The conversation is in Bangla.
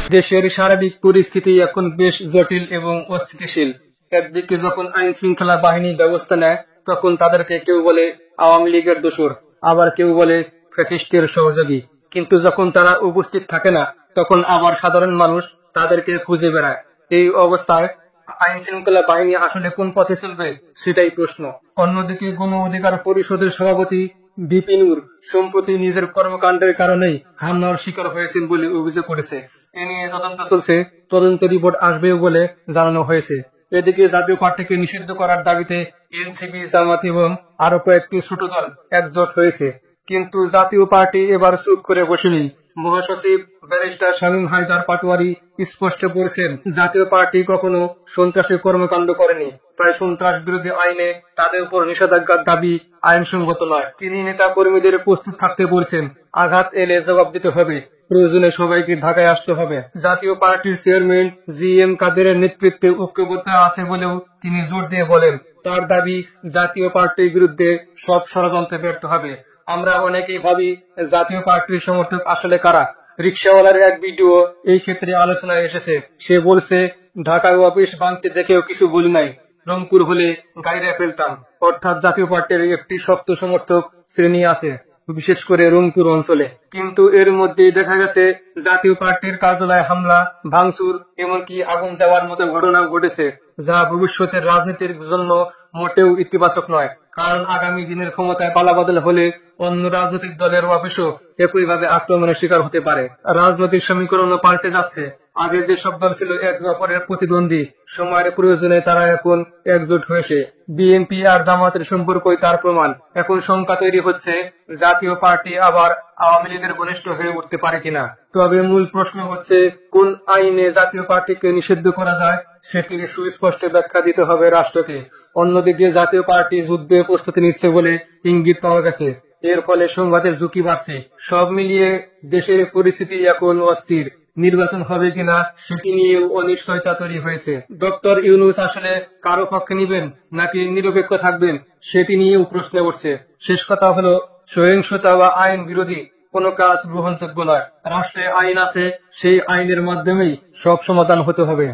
দেশের সার্বিক পরিস্থিতি এখন বেশ জটিল এবং অস্থিতিশীল। একদিকে যখন আইন শৃঙ্খলা বাহিনী ব্যবস্থা নেয়, তখন তাদেরকে কেউ বলে আওয়ামী লীগের দোসর, আবার কেউ বলে ফ্যাসিস্টের সহযোগী। কিন্তু যখন তারা উপস্থিত থাকে না, তখন আবার সাধারণ মানুষ তাদেরকে খুঁজে বেড়ায়। এই অবস্থায় আইন শৃঙ্খলা বাহিনী আসলে কোন পথে চলবে, সেটাই প্রশ্ন। অন্যদিকে গণ অধিকার পরিষদের সভাপতি বিপিনুর সম্প্রতি নিজের কর্মকাণ্ডের কারণেই হামলার শিকার হয়েছেন বলে অভিযোগ করেছে। এ নিয়ে তদন্ত চলছে, তদন্ত রিপোর্ট আসবে বলে জানানো হয়েছে। এদিকে জাতীয় পার্টিকে নিষিদ্ধ করার দাবিতে এনসিপি, জামাত এবং আরো কয়েকটি ছোট দল একজোট হয়েছে। কিন্তু জাতীয় পার্টি এবার চুপ করে বসেনি। মহাসচিব ব্যারিস্টার শামীম হায়দার পাটোয়ারি স্পষ্ট করেছেন, জাতীয় পার্টি কখনো সন্ত্রাসী কর্মকাণ্ড করেনি, তাই সন্ত্রাস বিরোধী আইনে তাদের উপর নিষেধাজ্ঞার দাবি আইনসঙ্গত নয়। তিনি নেতা কর্মীদের প্রস্তুত থাকতে বলছেন, আঘাত এলে জবাব দিতে হবে, প্রয়োজনে সবাইকে ঢাকায় আসতে হবে। জাতীয় পার্টির চেয়ারম্যান জি.এম. কাদেরের নেতৃত্বে ঐক্যবদ্ধ আছে বলেও তিনি জোর দিয়ে বলেন, তার দাবি জাতীয় পার্টির বিরুদ্ধে সব ষড়যন্ত্রে ব্যর্থ হবে। আমরা অনেকেই ভাবি জাতীয় পার্টির সমর্থক আসলে কারা। রিকশাওয়ালার এক ভিডিও এই ক্ষেত্রে আলোচনায় এসেছে। সে বলছে, ঢাকায় অফিস ভাঙতে দেখেও কিছু বলি নাই, রংপুর হলে গাইরে ফেলতাম। অর্থাৎ জাতীয় পার্টির একটি শক্ত সমর্থক শ্রেণী আছে, বিশেষ করে রংপুর অঞ্চলে। কিন্তু এর মধ্যেই দেখা গেছে জাতীয় পার্টির কার্যালয়ে হামলা, ভাঙচুর, এমনকি আগুন দেওয়ার মতো ঘটনা ঘটেছে, যা ভবিষ্যতের রাজনীতির জন্য মোটেও ইতিবাচক নয়। কারণ আগামী দিনের ক্ষমতায় পালাবদল হলে অন্য রাজনৈতিক দলের অফিসও একইভাবে আক্রমণের শিকার হতে পারে। রাজনৈতিক সমীকরণও পাল্টে যাচ্ছে। আগে যে সব দল ছিল একে অপরের প্রতিদ্বন্দ্বী, সময়ের প্রয়োজনে তারা এখন একজোট হয়েছে। বিএনপি আর জামাতের সম্পর্কই তার প্রমাণ। এখন শঙ্কা তৈরি হচ্ছে, জাতীয় পার্টি আবার আওয়ামী লীগের ঘনিষ্ঠ হয়ে উঠতে পারে কিনা। তবে মূল প্রশ্ন হচ্ছে, কোন আইনে জাতীয় পার্টিকে নিষিদ্ধ করা যায়, সেটির সুস্পষ্ট ব্যাখ্যা দিতে হবে রাষ্ট্রকে। অন্যদিকে জাতীয় পার্টি যুদ্ধে প্রস্তুতি নিচ্ছে বলে ইঙ্গিত পাওয়া গেছে। এর ফলে সংঘাতের ঝুঁকি বাড়ছে। সব মিলিয়ে দেশের পরিস্থিতি এখন অস্থির। নির্বাচন হবে কিনা সেটি নিয়েও অনিশ্চয়তা তৈরি হয়েছে। ডক্টর ইউনূস আসলে কারো পক্ষে নিবেন নাকি নিরপেক্ষ থাকবেন, সেটি নিয়েও প্রশ্ন উঠছে। শেষ কথা হলো, সহিংসতা বা আইন বিরোধী কোনো কাজ গ্রহণযোগ্য নয়। রাষ্ট্রে আইন আছে, সেই আইনের মাধ্যমেই সব সমাধান হতে হবে।